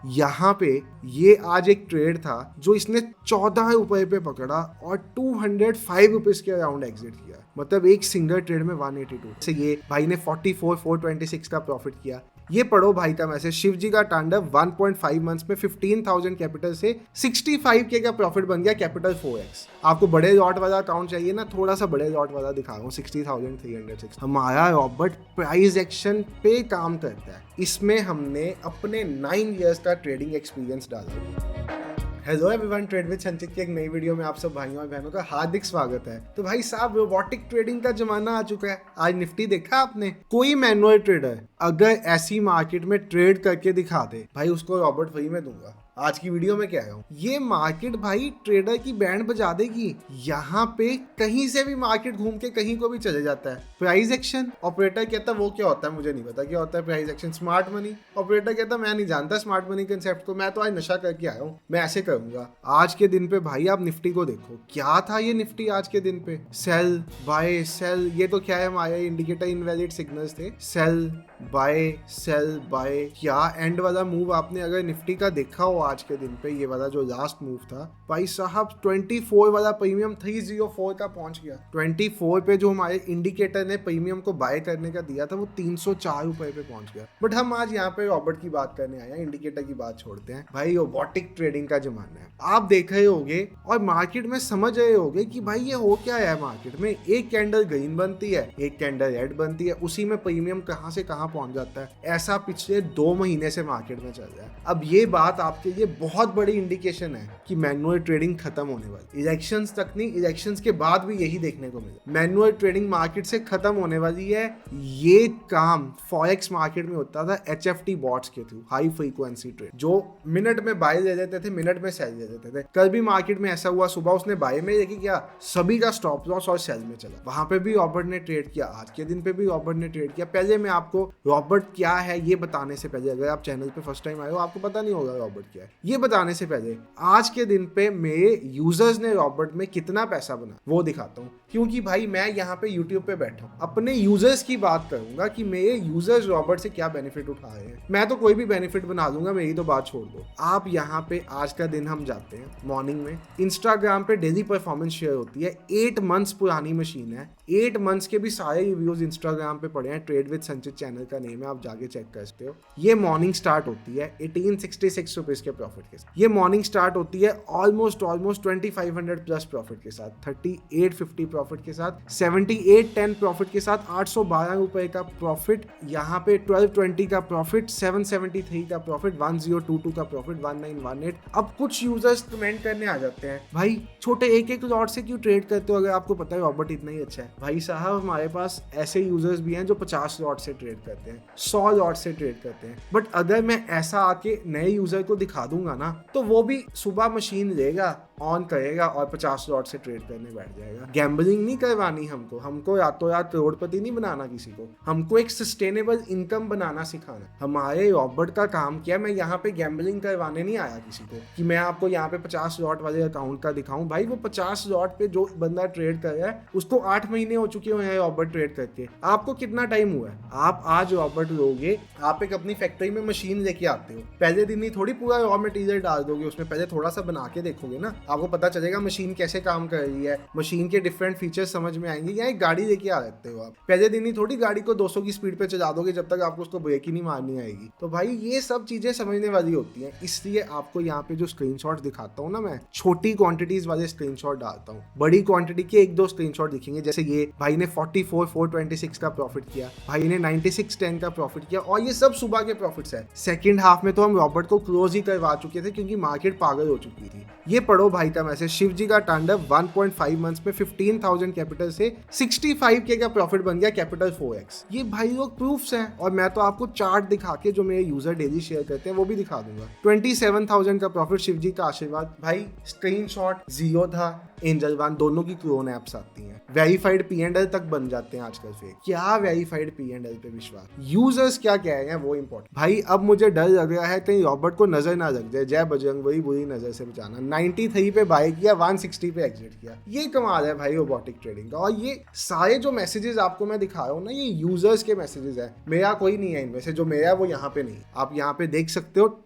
यहाँ पे ये आज एक ट्रेड था जो इसने 14 रुपए पे पकड़ा और 205 रुपीज के अराउंड एग्जिट किया, मतलब एक सिंगल ट्रेड में 182 से ये भाई ने 44,426 का प्रॉफिट किया। ये पढ़ो भाई का मैसेज, शिव जी का तांडव 1.5 मंथ्स में 15,000 कैपिटल से 65K का प्रॉफिट बन गया, कैपिटल 4x। आपको बड़े लॉट वाला अकाउंट चाहिए ना, थोड़ा सा बड़े लॉट वाला दिखा रहा हूँ, 60,306। हमारा रॉबर्ट प्राइस एक्शन पे काम करता है, इसमें हमने अपने 9 इयर्स का ट्रेडिंग एक्सपीरियंस डाला। हेलो एवरीवन, ट्रेड विद संचित की एक नई वीडियो में आप सब भाइयों और बहनों का हार्दिक स्वागत है। तो भाई साहब, रोबोटिक ट्रेडिंग का जमाना आ चुका है। आज निफ्टी देखा आपने? कोई मैनुअल ट्रेडर अगर ऐसी मार्केट में ट्रेड करके दिखा दे, भाई उसको रॉबर्ट फ्री में दूंगा। आज की वीडियो में क्या है, ये मार्केट भाई ट्रेडर की बैंड बजा देगी। यहाँ पे कहीं से भी मार्केट घूम के कहीं को भी चले जाता है। प्राइस एक्शन, ऑपरेटर कहता है वो क्या होता है, मुझे नहीं पता क्या होता है price action. Smart money, operator कहता मैं नहीं जानता स्मार्ट मनी कंसेप्ट को, मैं तो आज नशा करके आया हूँ, मैं ऐसे करूंगा। आज के दिन पे भाई आप निफ्टी को देखो, क्या था ये निफ्टी आज के दिन पे, सेल बाय सेल। ये तो क्या है, हमारे इंडिकेटर इनवैलिड सिग्नल्स थे, सेल बाय सेल बाय। क्या एंड वाला मूव आपने अगर निफ्टी का देखा हो आज के दिन पे, ये वाला जो लास्ट मूव था भाई साहब, 24 वाला प्रीमियम 304 का पहुंच गया। 24 पे जो हमारे इंडिकेटर ने प्रीमियम को बाय करने का दिया था, वो 304 रुपए पे पहुंच गया। बट हम आज यहाँ पे रॉबर्ट की बात करने आए हैं, इंडिकेटर की बात छोड़ते हैं। भाई रोबोटिक ट्रेडिंग का जमाना है, आप देख रहे होगे और मार्केट में समझ रहे होगे कि भाई ये हो क्या है। मार्केट में एक कैंडल ग्रीन बनती है, एक कैंडल रेड बनती है, उसी में प्रीमियम कहाँ से कहाँ पहुंच जाता है। ऐसा पिछले 2 महीने से मार्केट में चल रहा है। अब ये बात आपके लिए बहुत बड़ी इंडिकेशन है कि मैनुअल ट्रेडिंग खत्म होने वाली। इलेक्शंस तक नहीं, इलेक्शंस के बाद भी यही देखने को मिला। मैनुअल ट्रेडिंग मार्केट से खत्म होने वाली है। ये काम फॉरेक्स मार्केट में होता था HFT बॉट्स के थ्रू, हाई फ्रीक्वेंसी ट्रेड, जो मिनट में बाय ले लेते थे, मिनट में सेल ले लेते थे। कल भी मार्केट में ऐसा हुआ, सुबह उसने बाय में देखी क्या, सभी का स्टॉप लॉस और सेल में चला। वहां पे भी रॉबर्ट ने ट्रेड किया, आज के दिन पे भी रॉबर्ट ने ट्रेड किया। पहले मैं आपको रॉबर्ट क्या है ये बताने से पहले, अगर आप चैनल पे फर्स्ट टाइम आए हो, आपको पता नहीं होगा रॉबर्ट क्या है, ये बताने से पहले आज के दिन पे मेरे यूजर्स ने रॉबर्ट में कितना पैसा बना वो दिखाता हूँ। क्योंकि भाई मैं यहाँ पे यूट्यूब पे बैठा हूँ, अपने यूजर्स की बात करूंगा कि मेरे यूजर्स रॉबर्ट से क्या बेनिफिट उठा रहे हैं। मैं तो कोई भी बेनिफिट बना दूंगा, मेरी तो बात छोड़ दो। आप यहाँ पे आज का दिन हम जाते हैं मॉर्निंग में, इंस्टाग्राम पे डेली परफॉर्मेंस शेयर होती है। 8 मंथ्स पुरानी मशीन है, 8 मंथ्स के भी सारे रिव्यूज इंस्टाग्राम पे पड़े हैं। ट्रेड विद संचित चैनल का नेम है, आप जाके चेक कर सकते हो। ये मॉर्निंग स्टार्ट होती है 1866 रुपीज के प्रॉफिट के साथ। ये मॉर्निंग स्टार्ट होती है ऑलमोस्ट 2500 प्लस प्रॉफिट के साथ, 3850 प्रॉफिट के साथ, 7810 प्रॉफिट के साथ, 812 रुपए का प्रॉफिट, यहाँ पे 1220 का प्रॉफिट, 773 का प्रॉफिट, 1022 का प्रॉफिट, 1918। अब कुछ यूजर्स कमेंट करने आ जाते हैं, भाई छोटे एक लॉट से क्यों ट्रेड करते हो, अगर आपको पता है रॉबर्ट इतना ही अच्छा है। भाई साहब, हमारे पास ऐसे यूजर्स भी हैं जो 50 लॉट से ट्रेड करते हैं, 100 लॉट से ट्रेड करते हैं। बट अगर मैं ऐसा आके नए यूजर को दिखा दूंगा ना, तो वो भी सुबह मशीन लेगा, ऑन करेगा और 50 लॉट से ट्रेड करने बैठ जाएगा। गैम्बलिंग नहीं करवानी हमको रातों रात करोड़पति नहीं बनाना किसी को, हमको एक सस्टेनेबल इनकम बनाना सिखाना। हमारे रॉबर्ट का काम क्या है, मैं यहाँ पे गैम्बलिंग करवाने नहीं आया किसी को कि मैं आपको यहाँ पे 50 लॉट वाले अकाउंट का दिखाऊं। भाई वो 50 लॉट पे जो बंदा ट्रेड कर रहा है, उसको 8 महीने हो चुके हुए हैं रॉबर्ट ट्रेड करके। आपको कितना टाइम हुआ है? आप आज रॉबर्ट लोगे, आप एक अपनी फैक्ट्री में मशीन लेके आते हो, पहले दिन ही थोड़ी पूरा रॉ मटेरियल डाल दोगे उसमें, पहले थोड़ा सा बना के देखोगे ना, आपको पता चलेगा मशीन कैसे काम कर रही है, मशीन के डिफरेंट फीचर्स समझ में आएंगे। या एक गाड़ी लेके आ सकते हो आप, पहले दिन ही थोड़ी गाड़ी को 200 की स्पीड पे चला दोगे जब तक आपको उसको ब्रेक ही नहीं मारनी आएगी। तो भाई ये सब चीजें समझने वाली होती हैं, इसलिए आपको यहाँ पे जो स्क्रीनशॉट दिखाता हूँ ना, मैं छोटी क्वांटिटीज वाले स्क्रीनशॉट डालता हूँ, बड़ी क्वांटिटी के 1-2 स्क्रीनशॉट दिखेंगे। जैसे ये भाई ने 44,426 का प्रॉफिट किया, भाई ने 9610 का प्रॉफिट किया, और ये सब सुबह के प्रॉफिट्स है। सेकंड हाफ में तो हम रॉबर्ट को क्लोज ही करवा चुके थे क्योंकि मार्केट पागल हो चुकी थी। ये पढ़ो भाई का मैसेज, शिव जी का तांडव 1.5 मंथ्स में 15,000 कैपिटल से 65K का प्रॉफिट बन गया, कैपिटल 4x। ये भाई लोग प्रूफ्स हैं, और मैं तो आपको चार्ट दिखा के जो मेरे यूजर डेली शेयर करते हैं वो भी दिखा दूंगा। 27,000 का प्रॉफिट, शिव जी का आशीर्वाद। भाई स्क्रीनशॉट जियो था, एंजल वन, दोनों की क्लोन एप्स आती हैं। वेरीफाइड P&L तक बन जाते हैं आजकल फेक। क्या वेरीफाइड P&L पे विश्वास, यूजर्स क्या कह रहे हैं वो इंपॉर्टेंट। भाई अब मुझे डर लग रहा है कहीं रॉबर्ट को नजर ना लग जाए, जय बजरंगबली बुरी नजर से बचाना। 93 पे बाय किया, 160 पे एग्जिट किया। ये कमाल है भाई रोबोटिक ट्रेडिंग का। और ये सारे जो मैसेजेस आपको मैं दिखा रहा हूँ ना, ये यूजर्स के मैसेजेस है, मेरा कोई नहीं है इनमें से। जो मेरा है वो यहाँ पे नहीं, आप यहाँ पे देख सकते हो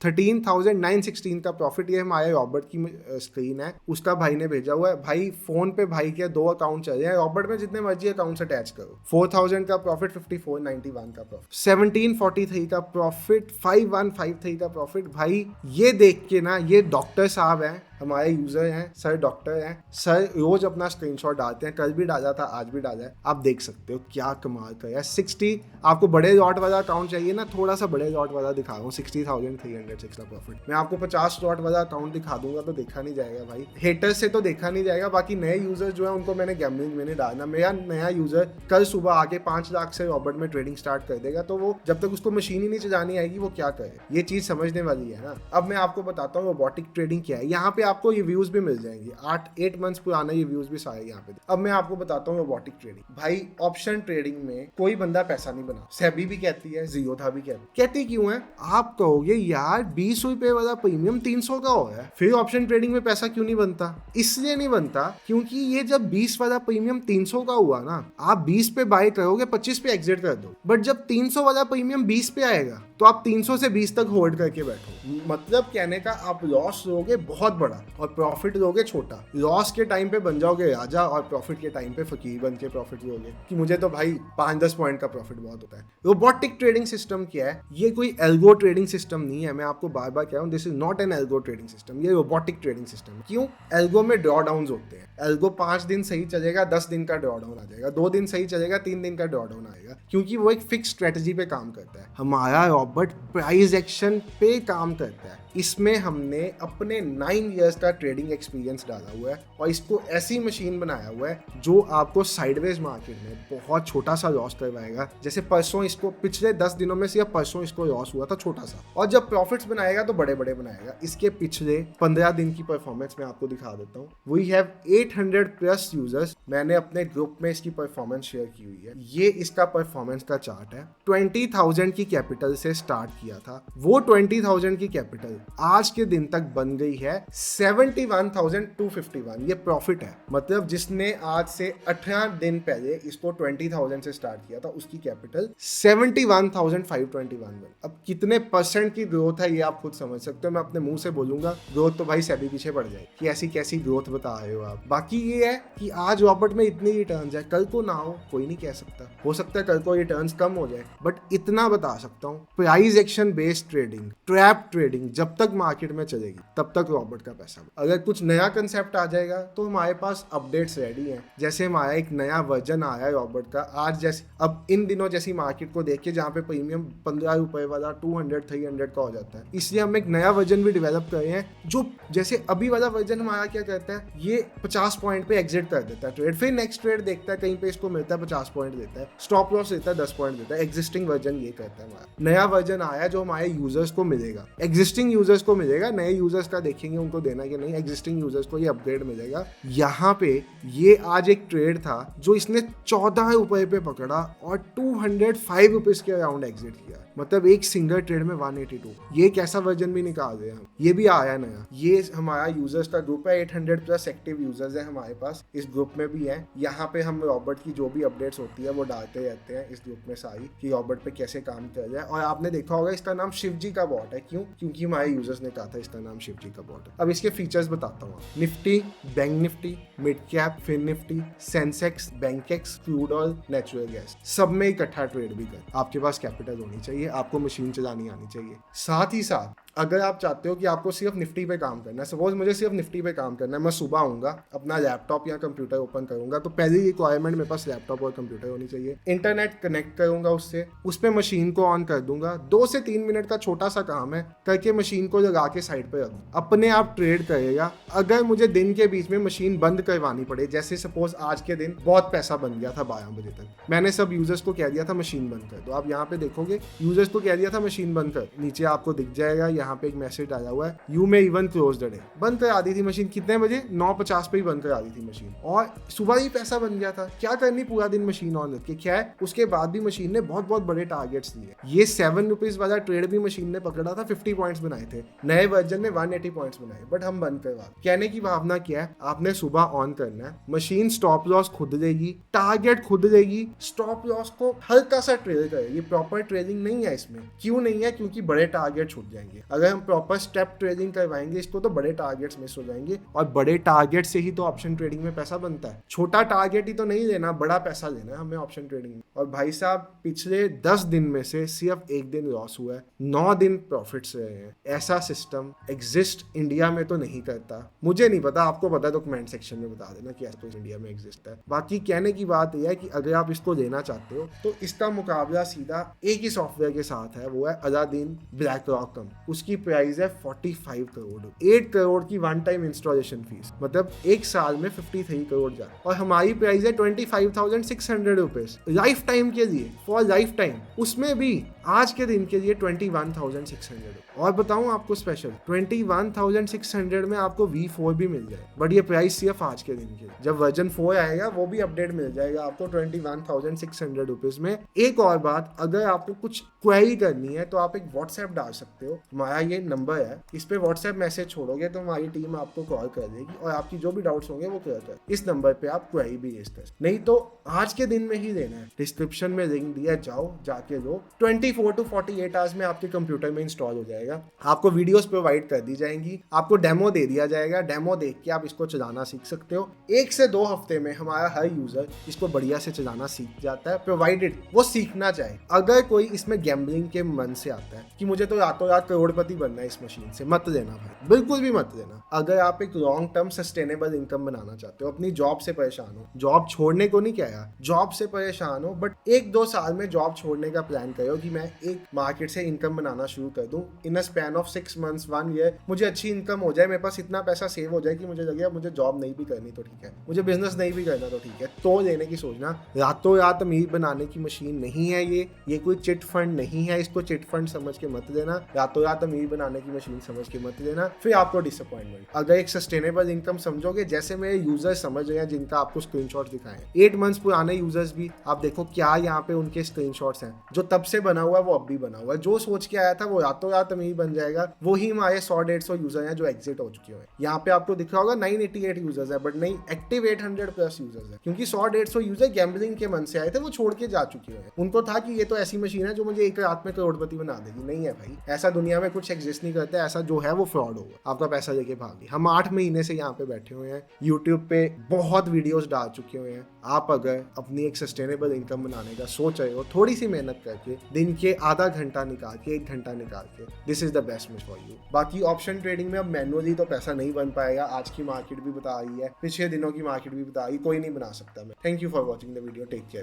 13,916 का प्रॉफिट। ये हमारे रॉबर्ट की स्क्रीन है, उसका भाई ने भेजा हुआ है। भाई फोन पे भाई के 2 अकाउंट चल रहे हैं, रॉबर्ट में जितने मर्जी अकाउंट्स अटैच करो। 4,000 का प्रॉफिट, 5491 का प्रॉफिट, 1743 का प्रॉफिट, 5153 का प्रॉफिट। भाई ये देख के ना, ये डॉक्टर साहब हैं, हमारे यूजर हैं सर, डॉक्टर हैं सर, रोज अपना स्क्रीनशॉट डालते हैं, कल भी डाला था, आज भी डाला है। आप देख सकते हो क्या कमाल का है। 60, आपको बड़े लॉट वाला अकाउंट चाहिए ना, थोड़ा सा बड़े लॉट वाला दिखा रहा हूँ, 60,306 का प्रॉफिट। मैं आपको 50 लॉट वाला अकाउंट दिखा दूंगा तो देखा नहीं जाएगा भाई, हेटर्स से तो देखा नहीं जाएगा। बाकी नए यूजर जो है उनको मैंने गैम्बलिंग में नहीं डालना। मेरा नया यूजर कल सुबह आके 5 लाख से रॉबर्ट में ट्रेडिंग स्टार्ट कर देगा, तो वो जब तक उसको मशीन ही नहीं चलानी आएगी वो क्या करे, ये चीज समझने वाली है ना। अब मैं आपको बताता हूँ रोबोटिक ट्रेडिंग क्या है। यहाँ पे आपको रिव्यूज भी मिल जाएंगे, 8 मंथ्स पुराने रिव्यूज भी सारे यहाँ पे। अब मैं आपको बताता हूँ रोबोटिक ट्रेडिंग। भाई ऑप्शन ट्रेडिंग में कोई बंदा पैसा नहीं बना, सेबी भी कहती है, ज़ीरोधा भी कहती क्यों है। आप कहोगे यार 20 रुपए वाला प्रीमियम 300 का हो है, फिर ऑप्शन ट्रेडिंग में पैसा क्यों नहीं बनता। इसलिए नहीं बनता क्योंकि ये जब 20 वाला प्रीमियम 300 का हुआ ना, आप 20 पे बाय करोगे, 25 पे एग्जिट कर दो। बट जब 300 वाला प्रीमियम 20 पे आएगा तो आप 300 से 20 तक होल्ड करके बैठो। मतलब कहने का, आप लॉस लोगे बहुत बड़ा और प्रॉफिट लोगे छोटा। लॉस के टाइम पे बन जाओगे राजा और प्रॉफिट के टाइम पे फकीर बन के प्रॉफिट लोगे कि मुझे तो भाई 5-10 पॉइंट का प्रॉफिट बहुत होता है। रोबोटिक ट्रेडिंग सिस्टम क्या है, ये कोई एल्गो ट्रेडिंग सिस्टम नहीं है। मैं आपको बार बार कह रहा हूँ, this is not an algo trading system, ये रोबोटिक ट्रेडिंग सिस्टम। क्यों? एल्गो में ड्रॉ डाउन होते हैं। एल्गो 5 दिन सही चलेगा, 10 दिन का ड्रॉ डाउन आ जाएगा, 2 दिन सही चलेगा, 3 दिन का ड्रॉ डाउन आएगा, क्योंकि वो एक फिक्स स्ट्रेटजी पे काम करता है। हमारा रॉबर्ट प्राइस एक्शन पे काम करता है। इसमें हमने अपने 9 इयर्स का ट्रेडिंग एक्सपीरियंस डाला हुआ है और इसको ऐसी मशीन बनाया हुआ है जो आपको साइडवेज मार्केट में बहुत छोटा सा लॉस करवाएगा। जैसे परसों इसको, पिछले 10 दिनों में सिर्फ परसों इसको लॉस हुआ था छोटा सा, और जब प्रॉफिट्स बनाएगा तो बड़े बड़े बनाएगा। इसके पिछले 15 दिन की परफॉर्मेंस मैं आपको दिखा देता हूँ। वी हैव 800 प्लस यूजर्स, मैंने अपने ग्रुप में इसकी परफॉर्मेंस शेयर की हुई है। ये इसका परफॉर्मेंस का चार्ट है। 20,000 की कैपिटल से स्टार्ट किया था, वो 20,000 की कैपिटल आज के दिन तक बन गई है 71,251। ये प्रॉफिट है। मतलब जिसने आज से 18 दिन पहले इसको 20,000 से स्टार्ट किया था, उसकी कैपिटल 71,521 बनी। अब कितने परसेंट की ग्रोथ है ये आप खुद समझ सकते हो। मैं अपने मुंह से बोलूंगा ग्रोथ तो भाई सेबी पीछे पड़ जाए कि ऐसी कैसी ग्रोथ बता रहे हो आप। बाकी ये है कि आज रॉबर्ट में इतनी रिटर्न्स है, कल को ना हो, कोई नहीं कह सकता। हो सकता है कल को रिटर्न्स कम हो जाए, बट इतना बता सकता हूँ, price action based trading, trap trading जब तक मार्केट में चलेगी तब तक रॉबर्ट का पैसा। अगर कुछ नया कंसेप्ट आ जाएगा तो हमारे पास अपडेट्स रेडी हैं। जैसे हमारा एक नया वर्जन आया है रॉबर्ट का आज, जैसे अब इन दिनों जैसी मार्केट को देख के जहाँ पे प्रीमियम 15 रुपए वाला 200-300 का हो जाता है, इसलिए हम एक नया वर्जन भी डेवलप कर रहे हैं जो, जैसे अभी वाला वर्जन हमारा क्या करता है, ये 50 पॉइंट पे एग्जिट कर देता है ट्रेड, फिर नेक्स्ट ट्रेड देखता है, कहीं पे इसको मिलता है 50 पॉइंट देता है, स्टॉप लॉस देता है 10 पॉइंट देता है। एग्जिस्टिंग वर्जन ये करता है। हमारा नया वर्जन आया जो हमारे यूजर्स को मिलेगा, एग्जिस्टिंग यूजर्स को मिलेगा, नए यूजर्स का देखेंगे उनको देना कि नहीं, एग्जिस्टिंग यूजर्स को ये अपग्रेड मिलेगा। यहाँ पे ये आज एक ट्रेड था जो इसने 14 रुपए पे पकड़ा और 205 रुपीज के अराउंड एग्जिट किया। मतलब एक सिंगल ट्रेड में 182। ये कैसा वर्जन भी निकाल रहे हम, ये भी आया नया। ये हमारा यूजर्स का ग्रुप है, 800 प्लस एक्टिव यूजर्स है हमारे पास, इस ग्रुप में भी है। यहाँ पे हम रॉबर्ट की जो भी अपडेट्स होती है वो डालते रहते हैं इस ग्रुप में सारी, कि रॉबर्ट पे कैसे काम कर रहा है। और आपने देखा होगा इसका नाम शिवजी का बॉट है। क्यों? क्योंकि हमारे यूजर्स ने कहा था इसका नाम शिवजी का बॉट है। अब इसके फीचर्स बताता हूँ। Nifty, bank Nifty, mid cap, fin Nifty, Sensex, Bankex, crude oil, natural gas, सब में इकट्ठा ट्रेड भी कर। आपके पास कैपिटल होनी चाहिए, आपको मशीन चलानी आनी चाहिए। साथ ही साथ अगर आप चाहते हो कि आपको सिर्फ निफ्टी पे काम करना है, सपोज मुझे सिर्फ निफ्टी पे काम करना है, मैं सुबह आऊंगा, अपना लैपटॉप या कंप्यूटर ओपन करूंगा, तो पहली रिक्वायरमेंट मेरे पास लैपटॉप और कंप्यूटर होनी चाहिए। इंटरनेट कनेक्ट करूंगा उससे, उस पर मशीन को ऑन कर दूंगा। 2 से 3 मिनट का छोटा सा काम है, करके मशीन को लगा के साइड पे रख दूं, अपने आप ट्रेड करेगा। अगर मुझे दिन के बीच में मशीन बंद करवानी पड़े, जैसे सपोज आज के दिन बहुत पैसा बन गया था 12 बजे तक, मैंने सब यूजर्स को कह दिया था मशीन बंद कर दो। आप यहाँ पे देखोगे यूजर्स को कह दिया था मशीन बंद कर, नीचे आपको दिख जाएगा यहाँ पे एक मैसेज आया हुआ है, you may even close the day. बंद करा दी थी मशीन, कितने बजे? 9:50 पे ही बंद करा दी थी मशीन, और सुबह ही पैसा बन गया था। क्या करनी पूरा दिन मशीन ऑन रख के, क्या है। उसके बाद भी मशीन ने बहुत बहुत बड़े टारगेट्स दिए। ये 7 रुपीज वाला ट्रेड भी मशीन ने पकड़ा था, 50 पॉइंट्स बनाए थे। नए वर्जन ने 180 पॉइंट्स बनाए, बट हम बंद करवा। कहने की भावना क्या है, आपने सुबह ऑन करना है, मशीन स्टॉप लॉस खुद देगी, टारगेट खुद देगी, स्टॉप लॉस को हल्का सा ट्रेड करेगी। प्रॉपर ट्रेडिंग नहीं है इसमें। क्यों नहीं है? क्योंकि बड़े टारगेट छूट जाएंगे। अगर हम प्रॉपर स्टेप ट्रेडिंग करवाएंगे इसको तो बड़े टारगेट्स मिस हो जाएंगे, और बड़े टारगेट से ही तो ऑप्शन ट्रेडिंग में पैसा बनता है। छोटा टारगेट ही तो नहीं लेना, बड़ा पैसा लेना है हमें ऑप्शन ट्रेडिंग में। और भाई साहब पिछले 10 दिन में से सिर्फ एक दिन लॉस हुआ है, 9 दिन प्रॉफिट्स रहे हैं। ऐसा सिस्टम एग्जिस्ट इंडिया में तो नहीं करता। मुझे नहीं पता, आपको पता तो कमेंट सेक्शन में बता देना कि ऐसा तो इंडिया में एग्जिस्ट है। बाकी कहने की बात यह है कि अगर आप इसको लेना चाहते हो तो इसका मुकाबला सीधा एक ही सॉफ्टवेयर के साथ है, वो है अलादीन ब्लैकरॉक। उसकी प्राइस है 45 करोड़, 8 करोड़ की वन टाइम इंस्टॉलेशन फीस, मतलब एक साल में 53 करोड़ जाए। और हमारी प्राइस है 25,600 रुपीज लाइफ टाइम के लिए, फॉर लाइफ टाइम। उसमें भी आज के दिन के लिए 21,600। और बताऊं आपको स्पेशल, 21,600 में आपको V4 भी मिल जाए, बट ये प्राइस सिर्फ आज के दिन के। जब वर्जन 4 आएगा वो भी अपडेट मिल जाएगा आपको 21,600 रुपीज में। एक और बात, अगर आपको कुछ क्वेरी करनी है तो आप एक व्हाट्सएप डाल सकते हो, हमारा ये नंबर है, इस पे व्हाट्सएप मैसेज छोड़ोगे तो हमारी टीम आपको कॉल कर देगी और आपकी जो भी डाउट्स होंगे वो क्लियर कर, इस नंबर पे आप क्वेरी भी भेज सकते। नहीं तो आज के दिन में ही लेना है, डिस्क्रिप्शन में लिंक दिया, जाओ जाके लो, 24 to 48 आवर्स में आपके कंप्यूटर में इंस्टॉल हो जाएगा। आपको वीडियोस प्रोवाइड कर दी जाएंगी, आपको डेमो दे दिया जाएगा, डेमो देख के आप इसको चलाना सीख सकते हो। 1 से 2 हफ्ते में हमारा हर यूजर इसको बढ़िया से चलाना सीख जाता है, प्रोवाइडेड वो सीखना चाहे। अगर कोई इसमें गैम्बलिंग के मन से आता है कि मुझे तो रातों रात करोड़पति बनना है इस मशीन से, मत लेना भाई, बिल्कुल भी मत लेना। अगर आप एक लॉन्ग टर्म सस्टेनेबल इनकम बनाना चाहते हो, अपनी जॉब से परेशान हो, जॉब छोड़ने को नहीं कहा, जॉब से परेशान हो, बट 1-2 साल में जॉब छोड़ने का प्लान करो कि मैं एक मार्केट से इनकम बनाना शुरू कर दूं, इन a span of 6 months 1 year मुझे अच्छी इनकम हो जाए, मेरे पास इतना पैसा सेव हो जाए कि मुझे लगे मुझे जॉब नहीं भी करनी तो ठीक है, मुझे बिजनेस नहीं भी करना तो ठीक है, तो लेने की सोचना। रातों रात अमीर बनाने की मशीन नहीं है ये कोई चिट फंड नहीं है, इसको चिट फंड समझ के मत लेना, रातों रात अमीर बनाने की मशीन समझ के मत लेना, फिर आपको डिसअपॉइंटमेंट। अगर एक सस्टेनेबल इनकम समझोगे, जैसे मेरे यूजर्स समझ रहे हैं जिनका आपको स्क्रीनशॉट दिखाएं, 8 months पुराने यूजर्स भी आप देखो क्या यहाँ पे उनके स्क्रीनशॉट्स हैं, जो तब से बना हुआ है वो अब भी बना हुआ है। जो सोच के आया था वो रातों रात अमीर बन जाएगा, वही हमारे 100-150 यूजर हैं जो एग्जिट हो चुके हैं। यहाँ पे आपको दिख रहा होगा 988 यूजर्स है, बट नहीं, एक्टिव 800+ यूजर्स है, क्योंकि 100-150 यूजर गैम्बलिंग के मन से आए थे, वो छोड़ के जा चुके हैं। उनको था कि ये तो ऐसी मशीन है जो मुझे एक रात में करोड़पति बना देगी। नहीं है भाई, ऐसा दुनिया में कुछ एग्जिस्ट नहीं करता, ऐसा जो है वो फ्रॉड होगा, आपका पैसा लेके भागे। हम 8 महीने से यहाँ पे बैठे हुए हैं, यूट्यूब पे बहुत वीडियोस डाल चुके हुए हैं। आप अगर अपनी एक सस्टेनेबल इनकम बनाने का सोच रहे हो, थोड़ी सी मेहनत करके, दिन के आधा घंटा निकाल के, 1 घंटा निकाल के, this is the best miss for you. बाकी ऑप्शन ट्रेडिंग में अब मैनुअली तो पैसा नहीं बन पाएगा, आज की मार्केट भी बता रही है, पिछले दिनों की मार्केट भी बता रही, कोई नहीं बना सकता। मैं thank you for watching the video, take care.